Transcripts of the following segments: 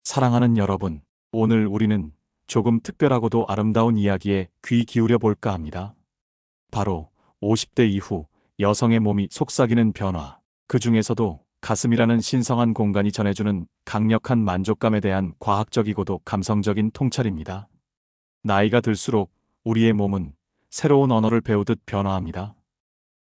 사랑하는 여러분, 오늘 우리는 조금 특별하고도 아름다운 이야기에 귀 기울여 볼까 합니다. 바로 50대 이후 여성의 몸이 속삭이는 변화, 그 중에서도 가슴이라는 신성한 공간이 전해주는 강력한 만족감에 대한 과학적이고도 감성적인 통찰입니다. 나이가 들수록 우리의 몸은 새로운 언어를 배우듯 변화합니다.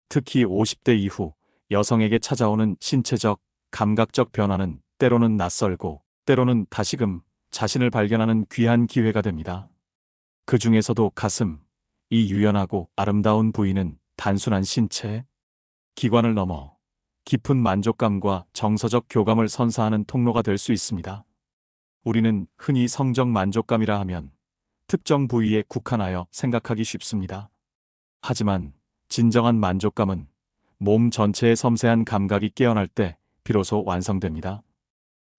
특히 50대 이후 여성에게 찾아오는 신체적, 감각적 변화는 때로는 낯설고 때로는 다시금 자신을 발견하는 귀한 기회가 됩니다. 그 중에서도 가슴, 이 유연하고 아름다운 부위는 단순한 신체, 기관을 넘어 깊은 만족감과 정서적 교감을 선사하는 통로가 될 수 있습니다. 우리는 흔히 성적 만족감이라 하면 특정 부위에 국한하여 생각하기 쉽습니다. 하지만 진정한 만족감은 몸 전체의 섬세한 감각이 깨어날 때 비로소 완성됩니다.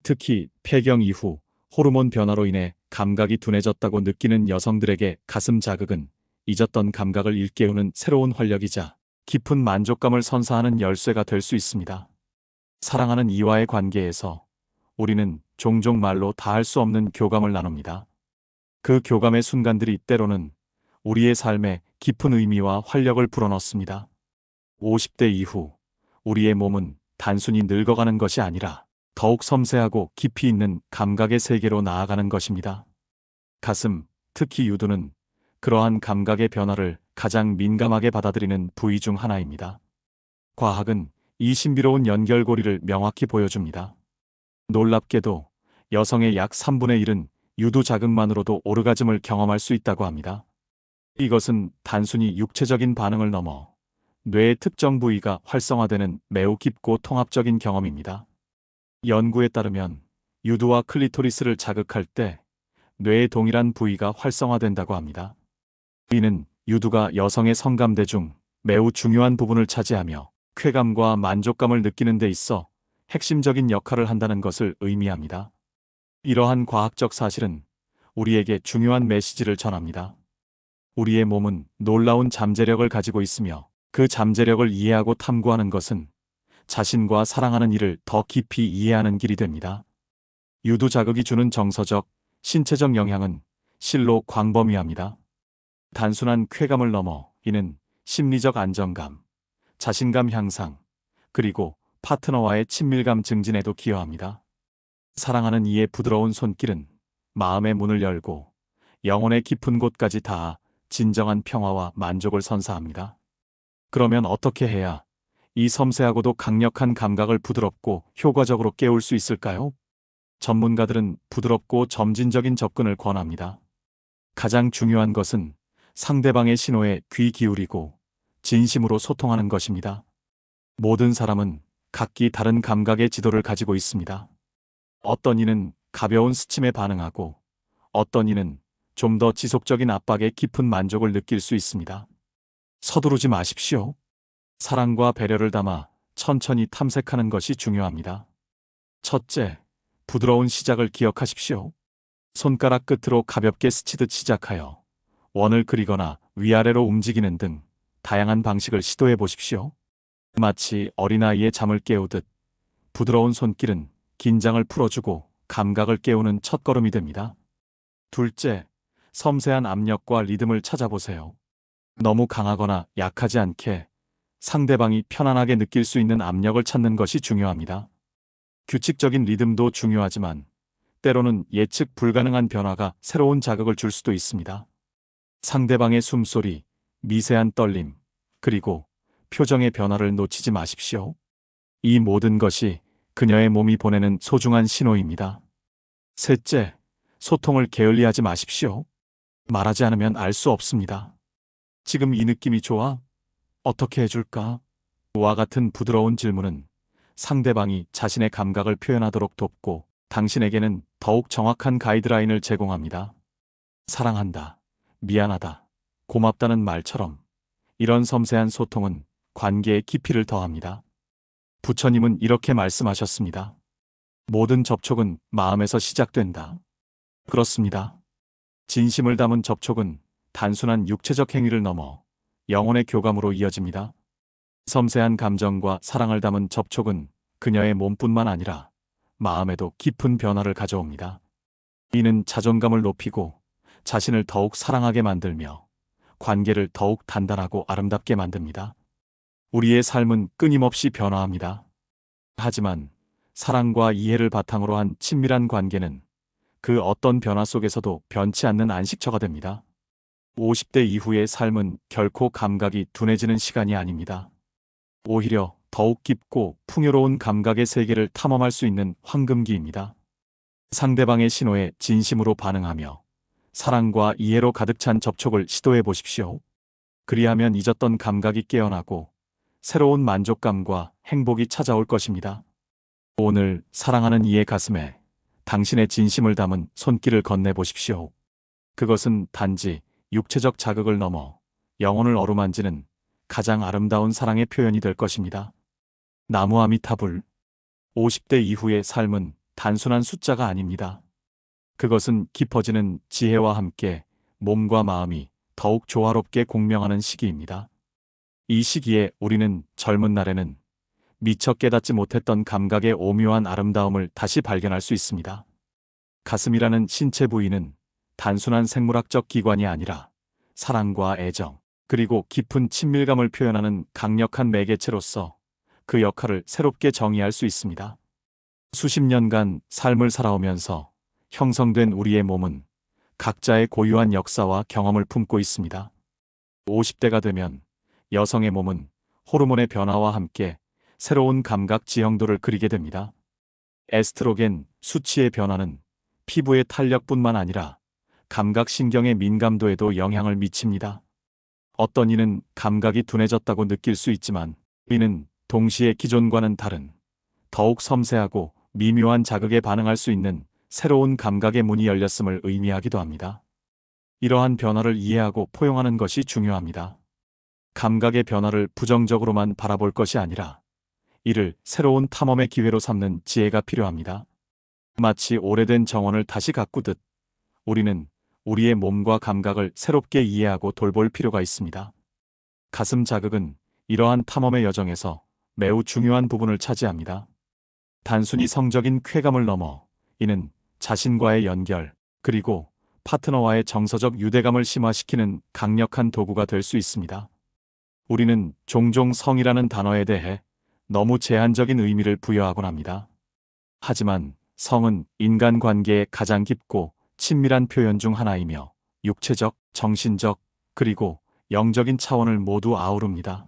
특히 폐경 이후 호르몬 변화로 인해 감각이 둔해졌다고 느끼는 여성들에게 가슴 자극은 잊었던 감각을 일깨우는 새로운 활력이자 깊은 만족감을 선사하는 열쇠가 될 수 있습니다. 사랑하는 이와의 관계에서 우리는 종종 말로 다할 수 없는 교감을 나눕니다. 그 교감의 순간들이 때로는 우리의 삶에 깊은 의미와 활력을 불어넣습니다. 50대 이후 우리의 몸은 단순히 늙어가는 것이 아니라 더욱 섬세하고 깊이 있는 감각의 세계로 나아가는 것입니다. 가슴, 특히 유두는 그러한 감각의 변화를 가장 민감하게 받아들이는 부위 중 하나입니다. 과학은 이 신비로운 연결고리를 명확히 보여줍니다. 놀랍게도 여성의 약 3분의 1은 유두 자극만으로도 오르가즘을 경험할 수 있다고 합니다. 이것은 단순히 육체적인 반응을 넘어 뇌의 특정 부위가 활성화되는 매우 깊고 통합적인 경험입니다. 연구에 따르면 유두와 클리토리스를 자극할 때 뇌의 동일한 부위가 활성화된다고 합니다. 이는 유두가 여성의 성감대 중 매우 중요한 부분을 차지하며 쾌감과 만족감을 느끼는 데 있어 핵심적인 역할을 한다는 것을 의미합니다. 이러한 과학적 사실은 우리에게 중요한 메시지를 전합니다. 우리의 몸은 놀라운 잠재력을 가지고 있으며 그 잠재력을 이해하고 탐구하는 것은 자신과 사랑하는 이를 더 깊이 이해하는 길이 됩니다. 유두 자극이 주는 정서적, 신체적 영향은 실로 광범위합니다. 단순한 쾌감을 넘어 이는 심리적 안정감, 자신감 향상, 그리고 파트너와의 친밀감 증진에도 기여합니다. 사랑하는 이의 부드러운 손길은 마음의 문을 열고 영혼의 깊은 곳까지 닿아 진정한 평화와 만족을 선사합니다. 그러면 어떻게 해야 이 섬세하고도 강력한 감각을 부드럽고 효과적으로 깨울 수 있을까요? 전문가들은 부드럽고 점진적인 접근을 권합니다. 가장 중요한 것은 상대방의 신호에 귀 기울이고 진심으로 소통하는 것입니다. 모든 사람은 각기 다른 감각의 지도를 가지고 있습니다. 어떤 이는 가벼운 스침에 반응하고 어떤 이는 좀 더 지속적인 압박에 깊은 만족을 느낄 수 있습니다. 서두르지 마십시오. 사랑과 배려를 담아 천천히 탐색하는 것이 중요합니다. 첫째, 부드러운 시작을 기억하십시오. 손가락 끝으로 가볍게 스치듯 시작하여 원을 그리거나 위아래로 움직이는 등 다양한 방식을 시도해 보십시오. 마치 어린아이의 잠을 깨우듯 부드러운 손길은 긴장을 풀어주고 감각을 깨우는 첫걸음이 됩니다. 둘째, 섬세한 압력과 리듬을 찾아보세요. 너무 강하거나 약하지 않게 상대방이 편안하게 느낄 수 있는 압력을 찾는 것이 중요합니다. 규칙적인 리듬도 중요하지만 때로는 예측 불가능한 변화가 새로운 자극을 줄 수도 있습니다. 상대방의 숨소리, 미세한 떨림, 그리고 표정의 변화를 놓치지 마십시오. 이 모든 것이 그녀의 몸이 보내는 소중한 신호입니다. 셋째, 소통을 게을리하지 마십시오. 말하지 않으면 알 수 없습니다. 지금 이 느낌이 좋아? 어떻게 해줄까? 와 같은 부드러운 질문은 상대방이 자신의 감각을 표현하도록 돕고 당신에게는 더욱 정확한 가이드라인을 제공합니다. 사랑한다, 미안하다, 고맙다는 말처럼 이런 섬세한 소통은 관계의 깊이를 더합니다. 부처님은 이렇게 말씀하셨습니다. 모든 접촉은 마음에서 시작된다. 그렇습니다. 진심을 담은 접촉은 단순한 육체적 행위를 넘어 영혼의 교감으로 이어집니다. 섬세한 감정과 사랑을 담은 접촉은 그녀의 몸뿐만 아니라 마음에도 깊은 변화를 가져옵니다. 이는 자존감을 높이고 자신을 더욱 사랑하게 만들며 관계를 더욱 단단하고 아름답게 만듭니다. 우리의 삶은 끊임없이 변화합니다. 하지만 사랑과 이해를 바탕으로 한 친밀한 관계는 그 어떤 변화 속에서도 변치 않는 안식처가 됩니다. 50대 이후의 삶은 결코 감각이 둔해지는 시간이 아닙니다. 오히려 더욱 깊고 풍요로운 감각의 세계를 탐험할 수 있는 황금기입니다. 상대방의 신호에 진심으로 반응하며 사랑과 이해로 가득 찬 접촉을 시도해 보십시오. 그리하면 잊었던 감각이 깨어나고 새로운 만족감과 행복이 찾아올 것입니다. 오늘 사랑하는 이의 가슴에 당신의 진심을 담은 손길을 건네보십시오. 그것은 단지 육체적 자극을 넘어 영혼을 어루만지는 가장 아름다운 사랑의 표현이 될 것입니다. 나무 아미타불. 50대 이후의 삶은 단순한 숫자가 아닙니다. 그것은 깊어지는 지혜와 함께 몸과 마음이 더욱 조화롭게 공명하는 시기입니다. 이 시기에 우리는 젊은 날에는 미처 깨닫지 못했던 감각의 오묘한 아름다움을 다시 발견할 수 있습니다. 가슴이라는 신체 부위는 단순한 생물학적 기관이 아니라 사랑과 애정, 그리고 깊은 친밀감을 표현하는 강력한 매개체로서 그 역할을 새롭게 정의할 수 있습니다. 수십 년간 삶을 살아오면서 형성된 우리의 몸은 각자의 고유한 역사와 경험을 품고 있습니다. 50대가 되면 여성의 몸은 호르몬의 변화와 함께 새로운 감각 지형도를 그리게 됩니다. 에스트로겐 수치의 변화는 피부의 탄력뿐만 아니라 감각신경의 민감도에도 영향을 미칩니다. 어떤 이는 감각이 둔해졌다고 느낄 수 있지만 이는 동시에 기존과는 다른 더욱 섬세하고 미묘한 자극에 반응할 수 있는 새로운 감각의 문이 열렸음을 의미하기도 합니다. 이러한 변화를 이해하고 포용하는 것이 중요합니다. 감각의 변화를 부정적으로만 바라볼 것이 아니라 이를 새로운 탐험의 기회로 삼는 지혜가 필요합니다. 마치 오래된 정원을 다시 가꾸듯 우리는 우리의 몸과 감각을 새롭게 이해하고 돌볼 필요가 있습니다. 가슴 자극은 이러한 탐험의 여정에서 매우 중요한 부분을 차지합니다. 단순히 성적인 쾌감을 넘어 이는 자신과의 연결, 그리고 파트너와의 정서적 유대감을 심화시키는 강력한 도구가 될 수 있습니다. 우리는 종종 성이라는 단어에 대해 너무 제한적인 의미를 부여하곤 합니다. 하지만 성은 인간관계의 가장 깊고 친밀한 표현 중 하나이며 육체적, 정신적, 그리고 영적인 차원을 모두 아우릅니다.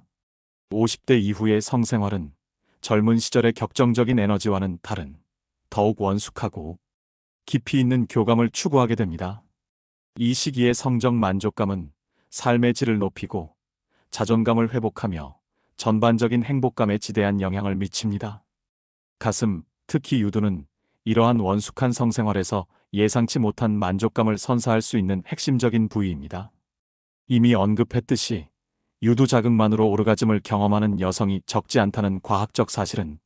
50대 이후의 성생활은 젊은 시절의 격정적인 에너지와는 다른 더욱 원숙하고 깊이 있는 교감을 추구하게 됩니다. 이 시기의 성적 만족감은 삶의 질을 높이고 자존감을 회복하며 전반적인 행복감에 지대한 영향을 미칩니다. 가슴, 특히 유두는 이러한 원숙한 성생활에서 예상치 못한 만족감을 선사할 수 있는 핵심적인 부위입니다. 이미 언급했듯이 유두 자극만으로 오르가즘을 경험하는 여성이 적지 않다는 과학적 사실은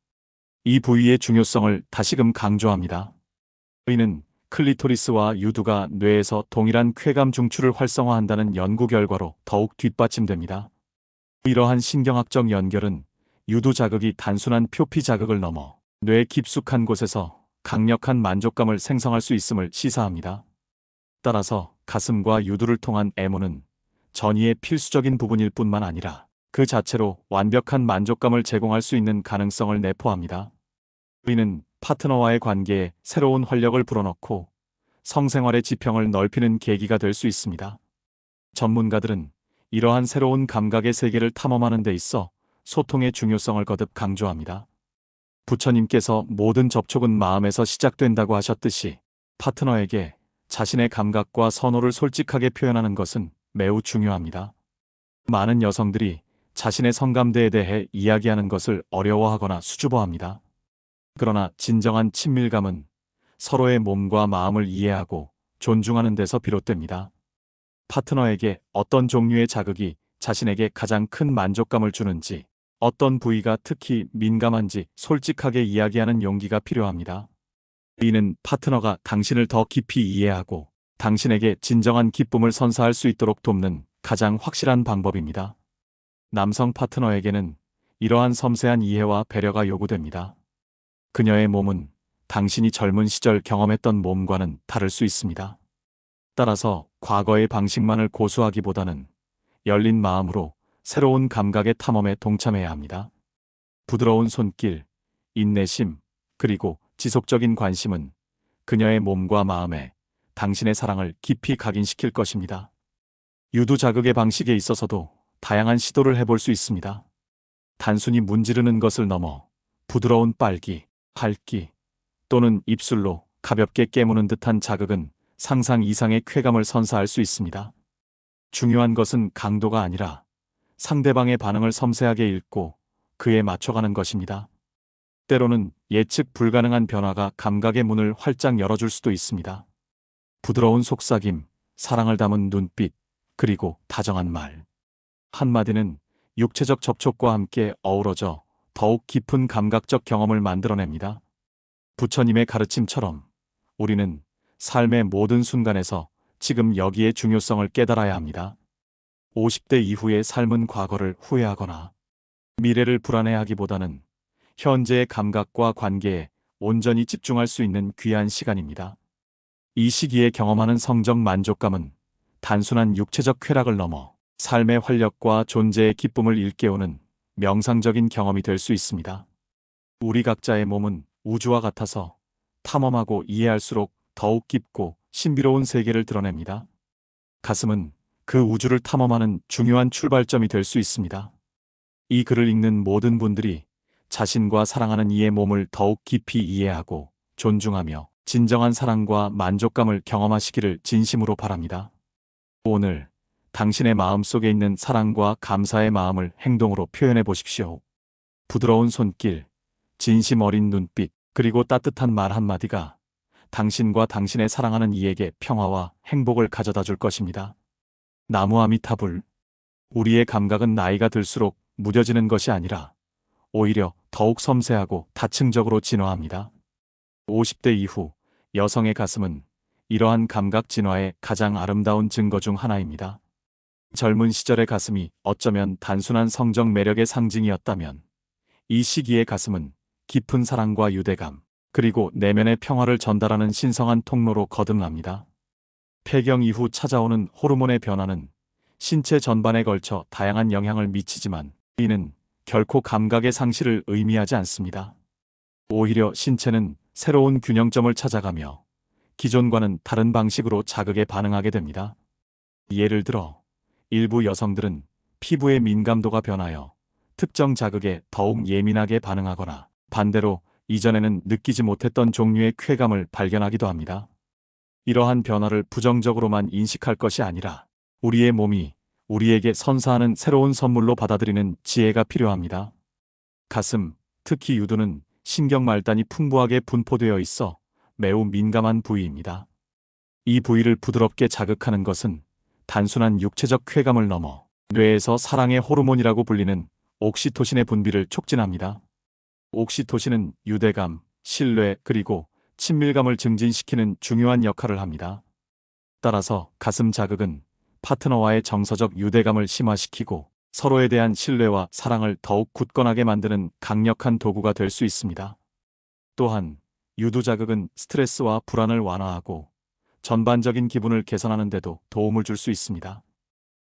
이 부위의 중요성을 다시금 강조합니다. 이는 클리토리스와 유두가 뇌에서 동일한 쾌감 중추를 활성화한다는 연구 결과로 더욱 뒷받침됩니다. 이러한 신경학적 연결은 유두 자극이 단순한 표피 자극을 넘어 뇌 깊숙한 곳에서 강력한 만족감을 생성할 수 있음을 시사합니다. 따라서 가슴과 유두를 통한 애무는 전이의 필수적인 부분일 뿐만 아니라 그 자체로 완벽한 만족감을 제공할 수 있는 가능성을 내포합니다. 우리는 파트너와의 관계에 새로운 활력을 불어넣고 성생활의 지평을 넓히는 계기가 될 수 있습니다. 전문가들은 이러한 새로운 감각의 세계를 탐험하는 데 있어 소통의 중요성을 거듭 강조합니다. 부처님께서 모든 접촉은 마음에서 시작된다고 하셨듯이 파트너에게 자신의 감각과 선호를 솔직하게 표현하는 것은 매우 중요합니다. 많은 여성들이 자신의 성감대에 대해 이야기하는 것을 어려워하거나 수줍어합니다. 그러나 진정한 친밀감은 서로의 몸과 마음을 이해하고 존중하는 데서 비롯됩니다. 파트너에게 어떤 종류의 자극이 자신에게 가장 큰 만족감을 주는지, 어떤 부위가 특히 민감한지 솔직하게 이야기하는 용기가 필요합니다. 이는 파트너가 당신을 더 깊이 이해하고 당신에게 진정한 기쁨을 선사할 수 있도록 돕는 가장 확실한 방법입니다. 남성 파트너에게는 이러한 섬세한 이해와 배려가 요구됩니다. 그녀의 몸은 당신이 젊은 시절 경험했던 몸과는 다를 수 있습니다. 따라서 과거의 방식만을 고수하기보다는 열린 마음으로 새로운 감각의 탐험에 동참해야 합니다. 부드러운 손길, 인내심, 그리고 지속적인 관심은 그녀의 몸과 마음에 당신의 사랑을 깊이 각인시킬 것입니다. 유두 자극의 방식에 있어서도 다양한 시도를 해볼 수 있습니다. 단순히 문지르는 것을 넘어 부드러운 빨기, 핥기 또는 입술로 가볍게 깨무는 듯한 자극은 상상 이상의 쾌감을 선사할 수 있습니다. 중요한 것은 강도가 아니라 상대방의 반응을 섬세하게 읽고 그에 맞춰가는 것입니다. 때로는 예측 불가능한 변화가 감각의 문을 활짝 열어줄 수도 있습니다. 부드러운 속삭임, 사랑을 담은 눈빛, 그리고 다정한 말. 한마디는 육체적 접촉과 함께 어우러져 더욱 깊은 감각적 경험을 만들어냅니다. 부처님의 가르침처럼 우리는 삶의 모든 순간에서 지금 여기의 중요성을 깨달아야 합니다. 50대 이후의 삶은 과거를 후회하거나 미래를 불안해하기보다는 현재의 감각과 관계에 온전히 집중할 수 있는 귀한 시간입니다. 이 시기에 경험하는 성적 만족감은 단순한 육체적 쾌락을 넘어 삶의 활력과 존재의 기쁨을 일깨우는 명상적인 경험이 될 수 있습니다. 우리 각자의 몸은 우주와 같아서 탐험하고 이해할수록 더욱 깊고 신비로운 세계를 드러냅니다. 가슴은 그 우주를 탐험하는 중요한 출발점이 될 수 있습니다. 이 글을 읽는 모든 분들이 자신과 사랑하는 이의 몸을 더욱 깊이 이해하고 존중하며 진정한 사랑과 만족감을 경험하시기를 진심으로 바랍니다. 오늘 당신의 마음속에 있는 사랑과 감사의 마음을 행동으로 표현해 보십시오. 부드러운 손길, 진심 어린 눈빛, 그리고 따뜻한 말 한마디가 당신과 당신의 사랑하는 이에게 평화와 행복을 가져다 줄 것입니다. 나무 아미타불. 우리의 감각은 나이가 들수록 무뎌지는 것이 아니라 오히려 더욱 섬세하고 다층적으로 진화합니다. 50대 이후 여성의 가슴은 이러한 감각 진화의 가장 아름다운 증거 중 하나입니다. 젊은 시절의 가슴이 어쩌면 단순한 성적 매력의 상징이었다면 이 시기의 가슴은 깊은 사랑과 유대감, 그리고 내면의 평화를 전달하는 신성한 통로로 거듭납니다. 폐경 이후 찾아오는 호르몬의 변화는 신체 전반에 걸쳐 다양한 영향을 미치지만 이는 결코 감각의 상실을 의미하지 않습니다. 오히려 신체는 새로운 균형점을 찾아가며 기존과는 다른 방식으로 자극에 반응하게 됩니다. 예를 들어 일부 여성들은 피부의 민감도가 변하여 특정 자극에 더욱 예민하게 반응하거나 반대로 이전에는 느끼지 못했던 종류의 쾌감을 발견하기도 합니다. 이러한 변화를 부정적으로만 인식할 것이 아니라 우리의 몸이 우리에게 선사하는 새로운 선물로 받아들이는 지혜가 필요합니다. 가슴, 특히 유두는 신경 말단이 풍부하게 분포되어 있어 매우 민감한 부위입니다. 이 부위를 부드럽게 자극하는 것은 단순한 육체적 쾌감을 넘어 뇌에서 사랑의 호르몬이라고 불리는 옥시토신의 분비를 촉진합니다. 옥시토신은 유대감, 신뢰, 그리고 친밀감을 증진시키는 중요한 역할을 합니다. 따라서 가슴 자극은 파트너와의 정서적 유대감을 심화시키고 서로에 대한 신뢰와 사랑을 더욱 굳건하게 만드는 강력한 도구가 될 수 있습니다. 또한 유두 자극은 스트레스와 불안을 완화하고 전반적인 기분을 개선하는 데도 도움을 줄 수 있습니다.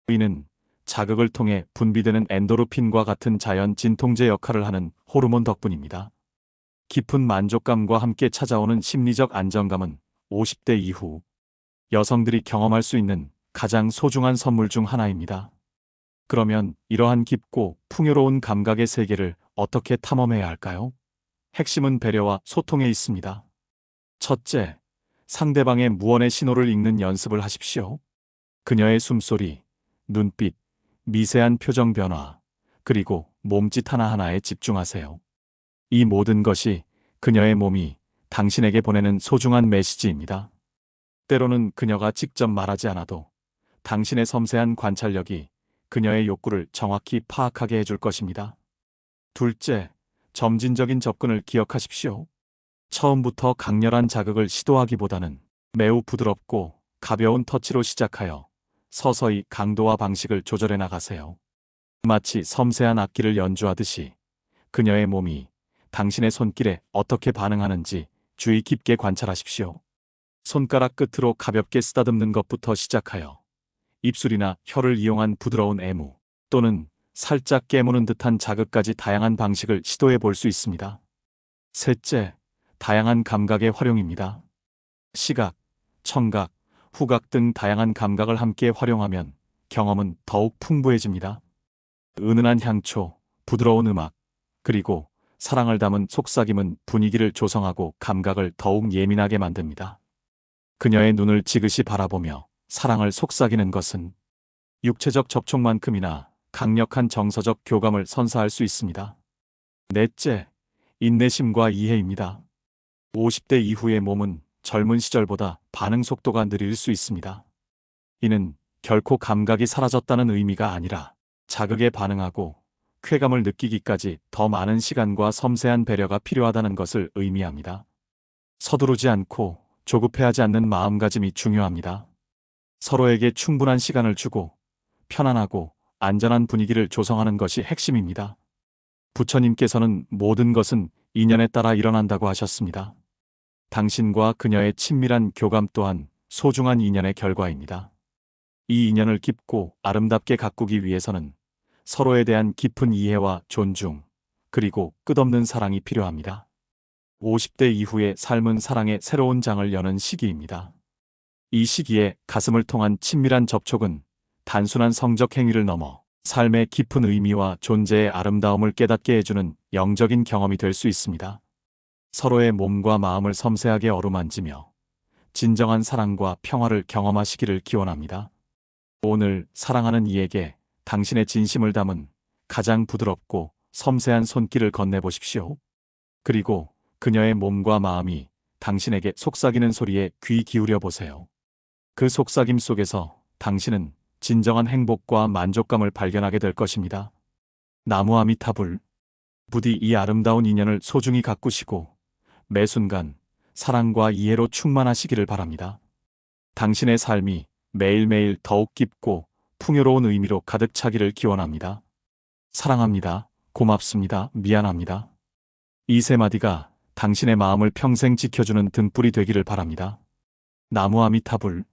이는 자극을 통해 분비되는 엔도르핀과 같은 자연 진통제 역할을 하는 호르몬 덕분입니다. 깊은 만족감과 함께 찾아오는 심리적 안정감은 50대 이후 여성들이 경험할 수 있는 가장 소중한 선물 중 하나입니다. 그러면 이러한 깊고 풍요로운 감각의 세계를 어떻게 탐험해야 할까요? 핵심은 배려와 소통에 있습니다. 첫째, 상대방의 무언의 신호를 읽는 연습을 하십시오. 그녀의 숨소리, 눈빛, 미세한 표정 변화, 그리고 몸짓 하나하나에 집중하세요. 이 모든 것이 그녀의 몸이 당신에게 보내는 소중한 메시지입니다. 때로는 그녀가 직접 말하지 않아도 당신의 섬세한 관찰력이 그녀의 욕구를 정확히 파악하게 해줄 것입니다. 둘째, 점진적인 접근을 기억하십시오. 처음부터 강렬한 자극을 시도하기보다는 매우 부드럽고 가벼운 터치로 시작하여 서서히 강도와 방식을 조절해 나가세요. 마치 섬세한 악기를 연주하듯이 그녀의 몸이 당신의 손길에 어떻게 반응하는지 주의 깊게 관찰하십시오. 손가락 끝으로 가볍게 쓰다듬는 것부터 시작하여 입술이나 혀를 이용한 부드러운 애무 또는 살짝 깨무는 듯한 자극까지 다양한 방식을 시도해 볼 수 있습니다. 셋째, 다양한 감각의 활용입니다. 시각, 청각, 후각 등 다양한 감각을 함께 활용하면 경험은 더욱 풍부해집니다. 은은한 향초, 부드러운 음악, 그리고 사랑을 담은 속삭임은 분위기를 조성하고 감각을 더욱 예민하게 만듭니다. 그녀의 눈을 지그시 바라보며 사랑을 속삭이는 것은 육체적 접촉만큼이나 강력한 정서적 교감을 선사할 수 있습니다. 넷째, 인내심과 이해입니다. 50대 이후의 몸은 젊은 시절보다 반응 속도가 느릴 수 있습니다. 이는 결코 감각이 사라졌다는 의미가 아니라 자극에 반응하고 쾌감을 느끼기까지 더 많은 시간과 섬세한 배려가 필요하다는 것을 의미합니다. 서두르지 않고 조급해하지 않는 마음가짐이 중요합니다. 서로에게 충분한 시간을 주고 편안하고 안전한 분위기를 조성하는 것이 핵심입니다. 부처님께서는 모든 것은 인연에 따라 일어난다고 하셨습니다. 당신과 그녀의 친밀한 교감 또한 소중한 인연의 결과입니다. 이 인연을 깊고 아름답게 가꾸기 위해서는 서로에 대한 깊은 이해와 존중, 그리고 끝없는 사랑이 필요합니다. 50대 이후의 삶은 사랑의 새로운 장을 여는 시기입니다. 이 시기에 가슴을 통한 친밀한 접촉은 단순한 성적 행위를 넘어 삶의 깊은 의미와 존재의 아름다움을 깨닫게 해주는 영적인 경험이 될 수 있습니다. 서로의 몸과 마음을 섬세하게 어루만지며 진정한 사랑과 평화를 경험하시기를 기원합니다. 오늘 사랑하는 이에게 당신의 진심을 담은 가장 부드럽고 섬세한 손길을 건네보십시오. 그리고 그녀의 몸과 마음이 당신에게 속삭이는 소리에 귀 기울여 보세요. 그 속삭임 속에서 당신은 진정한 행복과 만족감을 발견하게 될 것입니다. 나무 아미타불. 부디 이 아름다운 인연을 소중히 가꾸시고 매 순간 사랑과 이해로 충만하시기를 바랍니다. 당신의 삶이 매일매일 더욱 깊고 풍요로운 의미로 가득 차기를 기원합니다. 사랑합니다. 고맙습니다. 미안합니다. 이 세 마디가 당신의 마음을 평생 지켜주는 등불이 되기를 바랍니다. 나무 아미타불.